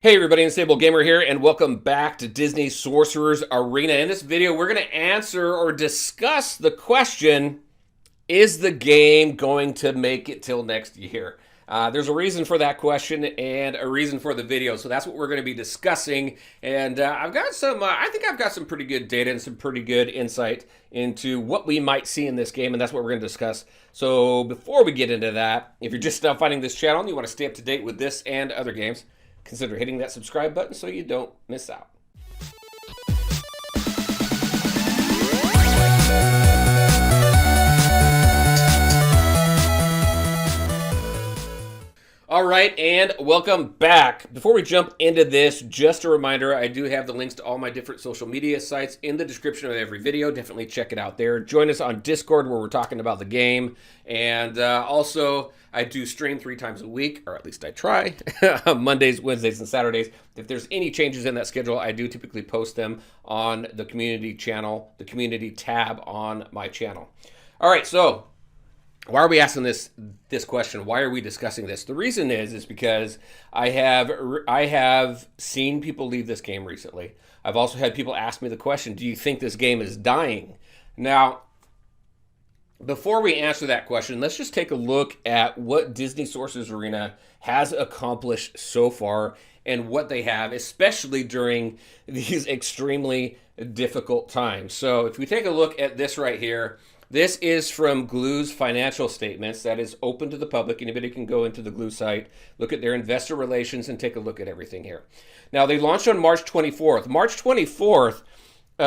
Hey everybody, Unstable Gamer here, and welcome back to Disney Sorcerers Arena. In this video, we're going to answer or discuss the question, is the game going to make it till next year? There's a reason for that question and a reason for the video, so that's what we're going to be discussing. And I've got some, I think I've got some pretty good data and some pretty good insight into what we might see in this game, and that's what we're going to discuss. So before we get into that, if you're just now finding this channel and you want to stay up to date with this and other games, consider hitting that subscribe button so you don't miss out. All right, and welcome back. Before we jump into this, just a reminder, I do have the links to all my different social media sites in the description of every video. Definitely check it out there. Join us on Discord where we're talking about the game. And also, I do stream 3 times a week, or at least I try, Mondays, Wednesdays, and Saturdays. If there's any changes in that schedule, I do typically post them on the community channel, the community tab on my channel. All right, so why are we asking this question? Why are we discussing this? The reason is because I have seen people leave this game recently. I've also had people ask me the question, do you think this game is dying? Now, before we answer that question, let's just take a look at what Disney Sorcerers Arena has accomplished so far and what they have, especially during these extremely difficult times. So if we take a look at this right here, this is from Glue's financial statements that is open to the public. Anybody can go into the Glue site, look at their investor relations, and take a look at everything here. Now, they launched on March 24th. March 24th,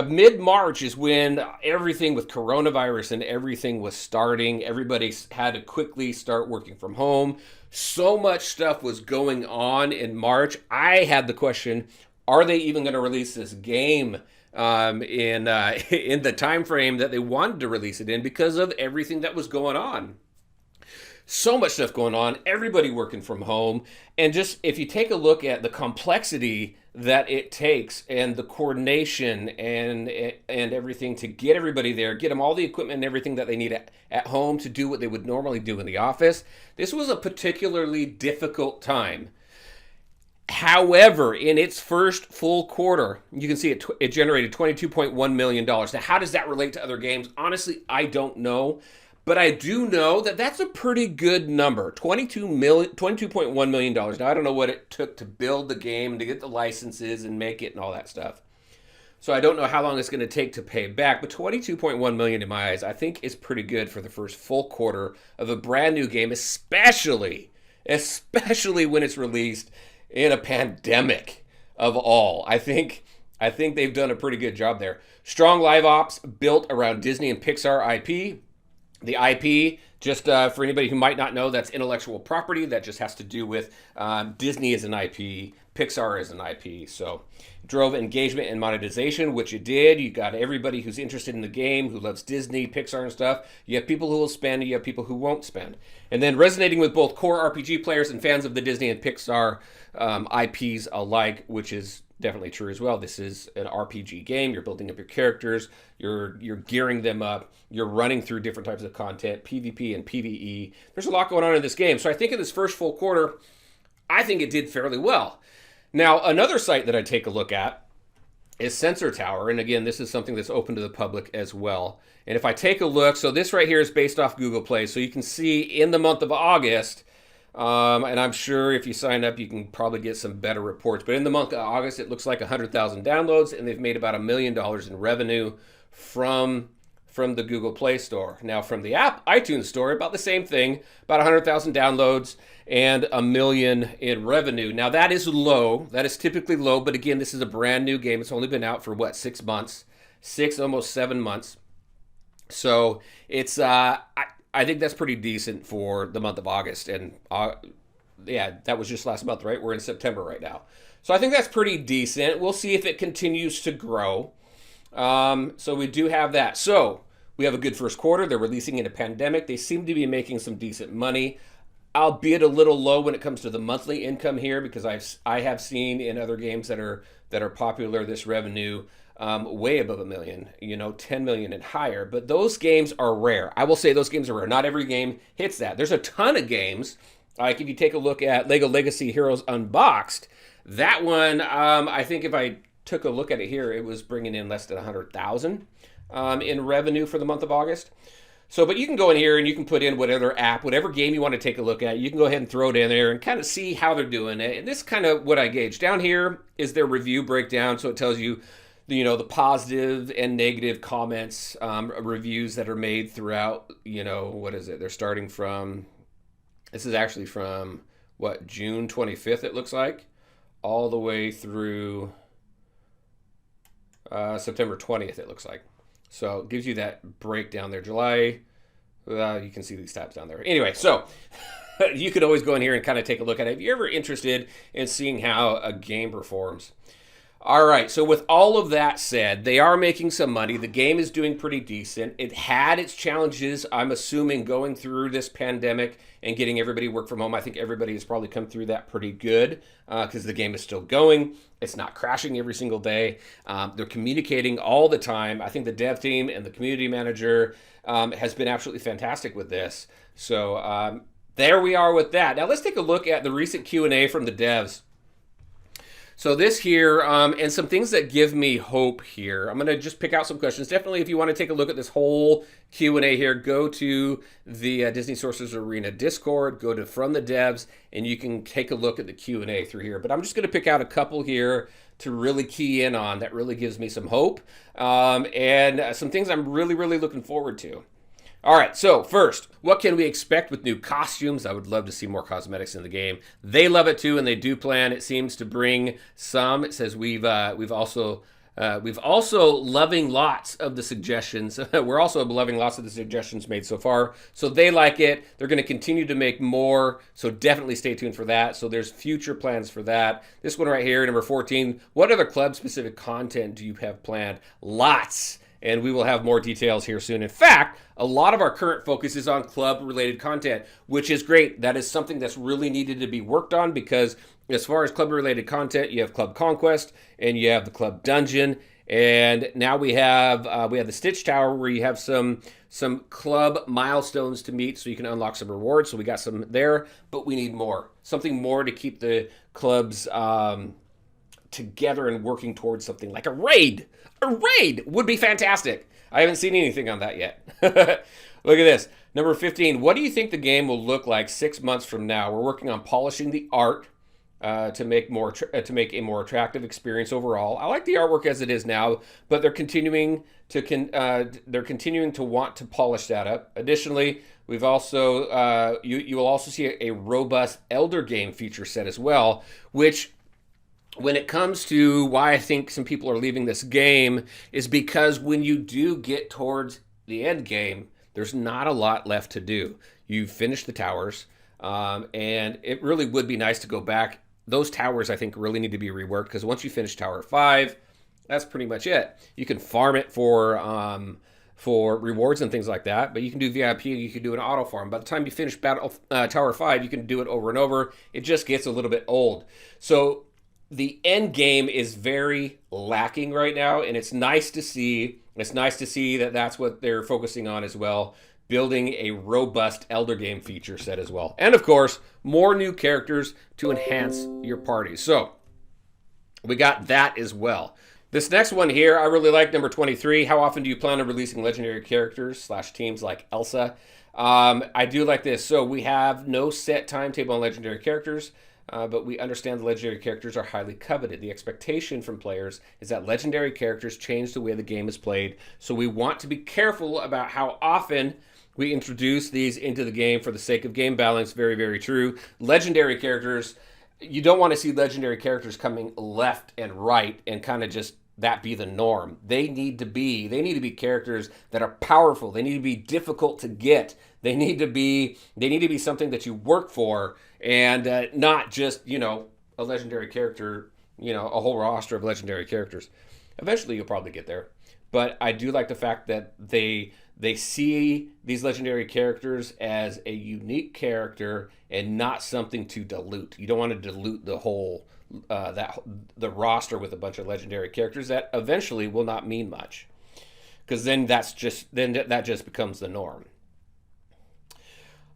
mid-March is when everything with coronavirus and everything was starting. Everybody had to quickly start working from home. So much stuff was going on in March. I had the question, are they even going to release this game in the time frame that they wanted to release it in because of everything that was going on? So much stuff going on, everybody working from home, and just if you take a look at the complexity that it takes and the coordination and everything to get everybody there, get them all the equipment and everything that they need at home to do what they would normally do in the office, this was a particularly difficult time. However, in its first full quarter, you can see it generated $22.1 million. Now, how does that relate to other games? Honestly, I don't know. But I do know that that's a pretty good number, $22.1 million. Now, I don't know what it took to build the game, to get the licenses and make it and all that stuff. So I don't know how long it's going to take to pay back. But $22.1 million in my eyes, I think is pretty good for the first full quarter of a brand new game, especially when it's released in a pandemic of all. I think they've done a pretty good job there. Strong live ops built around Disney and Pixar IP. The IP, just for anybody who might not know, that's intellectual property. That just has to do with Disney as an IP, Pixar as an IP. So drove engagement and monetization, which it did. You got everybody who's interested in the game, who loves Disney, Pixar and stuff. You have people who will spend, and you have people who won't spend. And then resonating with both core RPG players and fans of the Disney and Pixar IPs alike, which is definitely true as well. This is an RPG game. You're building up your characters. You're gearing them up. You're running through different types of content, PvP and PvE. There's a lot going on in this game. So I think in this first full quarter, I think it did fairly well. Now, another site that I take a look at is Sensor Tower. And again, this is something that's open to the public as well. And if I take a look, so this right here is based off Google Play. So you can see in the month of August, and I'm sure if you sign up, you can probably get some better reports. But in the month of August, it looks like 100,000 downloads, and they've made about $1 million in revenue from the Google Play Store. Now, from the iTunes Store, about the same thing, about 100,000 downloads and $1 million in revenue. Now, that is low. That is typically low, but again, this is a brand new game. It's only been out for, what, 6 months? Almost 7 months. So it's, I think that's pretty decent for the month of August. And yeah, that was just last month, right? We're in September right now. So I think that's pretty decent. We'll see if it continues to grow. So we do have that. So we have a good first quarter. They're releasing in a pandemic. They seem to be making some decent money, albeit a little low when it comes to the monthly income here, because I have seen in other games that are popular this revenue way above $1 million, 10 million and higher. But those games are rare. I will say those games are rare. Not every game hits that. There's a ton of games. Like if you take a look at Lego Legacy Heroes Unboxed, That one, I think if I took a look at it here, it was bringing in less than 100,000 in revenue for the month of August. So, but you can go in here and you can put in whatever app, whatever game you want to take a look at. You can go ahead and throw it in there and kind of see how they're doing it. And this is kind of what I gauge. Down here is their review breakdown. So it tells you, the positive and negative comments, reviews that are made throughout, what is it? They're starting from, this is actually from what, June 25th, it looks like, all the way through September 20th, it looks like. So it gives you that breakdown there. July, you can see these tabs down there. Anyway, so you could always go in here and kind of take a look at it if you're ever interested in seeing how a game performs. All right, so with all of that said, they are making some money. The game is doing pretty decent. It had its challenges, I'm assuming, going through this pandemic and getting everybody work from home. I think everybody has probably come through that pretty good because the game is still going. It's not crashing every single day. They're communicating all the time. I think the dev team and the community manager has been absolutely fantastic with this. So there we are with that. Now let's take a look at the recent Q&A from the devs. So this here, and some things that give me hope here. I'm going to just pick out some questions. Definitely, if you want to take a look at this whole Q&A here, go to the Disney Sorcerers Arena Discord, go to From the Devs, and you can take a look at the Q&A through here. But I'm just going to pick out a couple here to really key in on that really gives me some hope, and some things I'm really, really looking forward to. All right, so first, what can we expect with new costumes? I would love to see more cosmetics in the game. They love it too, and they do plan. It seems to bring some. It says we've also loving lots of the suggestions. We're also loving lots of the suggestions made so far. So they like it. They're going to continue to make more. So definitely stay tuned for that. So there's future plans for that. This one right here, number 14. What other club-specific content do you have planned? Lots. And we will have more details here soon. In fact, a lot of our current focus is on club-related content, which is great. That is something that's really needed to be worked on because as far as club-related content, you have Club Conquest and you have the Club Dungeon. And now we have the Stitch Tower where you have some club milestones to meet so you can unlock some rewards. So we got some there, but we need more. Something more to keep the clubs together and working towards something like a raid. A raid would be fantastic. I haven't seen anything on that yet. Look at this. Number 15. What do you think the game will look like 6 months from now? We're working on polishing the art to make a more attractive experience overall. I like the artwork as it is now, but they're continuing to want to polish that up. Additionally, we've also you will also see a robust Elder game feature set as well, which, when it comes to why I think some people are leaving this game, is because when you do get towards the end game, there's not a lot left to do. You've finished the towers, and it really would be nice to go back. Those towers, I think, really need to be reworked because once you finish Tower 5, that's pretty much it. You can farm it for rewards and things like that, but you can do VIP and you can do an auto farm. By the time you finish Tower 5, you can do it over and over. It just gets a little bit old. So the end game is very lacking right now, and it's nice to see. It's nice to see that that's what they're focusing on as well, building a robust Elder game feature set as well. And of course, more new characters to enhance your party. So we got that as well. This next one here, I really like number 23. How often do you plan on releasing legendary characters / teams like Elsa? I do like this. So we have no set timetable on legendary characters. But we understand the legendary characters are highly coveted. The expectation from players is that legendary characters change the way the game is played. So we want to be careful about how often we introduce these into the game for the sake of game balance. Very, very true. Legendary characters, you don't want to see legendary characters coming left and right and kind of just that be the norm. They need to be characters that are powerful. They need to be difficult to get. They need to be something that you work for, and not just, a legendary character, a whole roster of legendary characters. Eventually you'll probably get there. But I do like the fact that they see these legendary characters as a unique character and not something to dilute. You don't want to dilute the whole the roster with a bunch of legendary characters that eventually will not mean much, because then that just becomes the norm.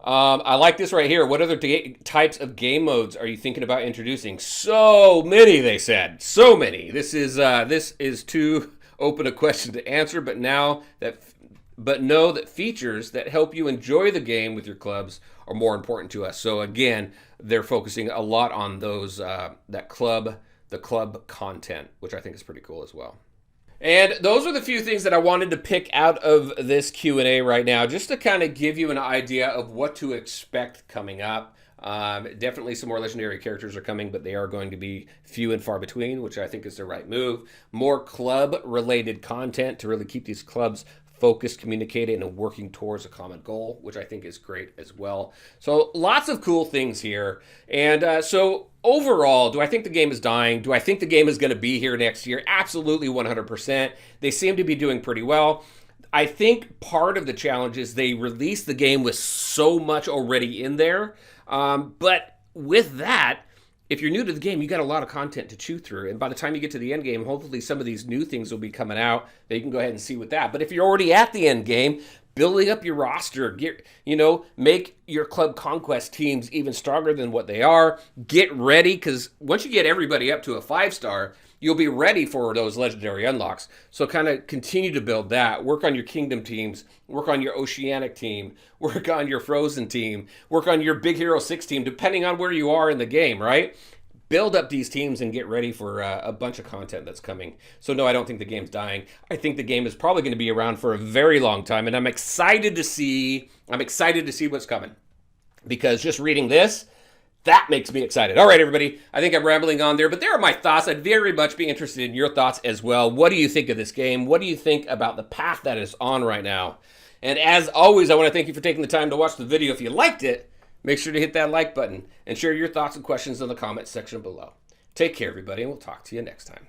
I like this right here. What other types of game modes are you thinking about introducing? So many, they said. So many. This is too open a question to answer. But know that features that help you enjoy the game with your clubs are more important to us. So again, they're focusing a lot on those the club content, which I think is pretty cool as well. And those are the few things that I wanted to pick out of this Q&A right now, just to kind of give you an idea of what to expect coming up. Definitely some more legendary characters are coming, but they are going to be few and far between, which I think is the right move. More club-related content to really keep these clubs focused, communicating, and working towards a common goal, which I think is great as well. So lots of cool things here. And so overall, do I think the game is dying? Do I think the game is going to be here next year? Absolutely 100%. They seem to be doing pretty well. I think part of the challenge is they released the game with so much already in there. But with that, if you're new to the game, you got a lot of content to chew through. And by the time you get to the end game, hopefully some of these new things will be coming out that you can go ahead and see with that. But if you're already at the end game, building up your roster, make your club conquest teams even stronger than what they are. Get ready, because once you get everybody up to a 5-star, you'll be ready for those legendary unlocks. So kind of continue to build that. Work on your kingdom teams. Work on your oceanic team. Work on your frozen team. Work on your Big Hero 6 team, depending on where you are in the game, right? Build up these teams and get ready for a bunch of content that's coming. So no, I don't think the game's dying. I think the game is probably going to be around for a very long time, and I'm excited to see what's coming. Because just reading this, that makes me excited. All right, everybody. I think I'm rambling on there, but there are my thoughts. I'd very much be interested in your thoughts as well. What do you think of this game? What do you think about the path that is on right now? And as always, I want to thank you for taking the time to watch the video. If you liked it, make sure to hit that like button and share your thoughts and questions in the comments section below. Take care, everybody, and we'll talk to you next time.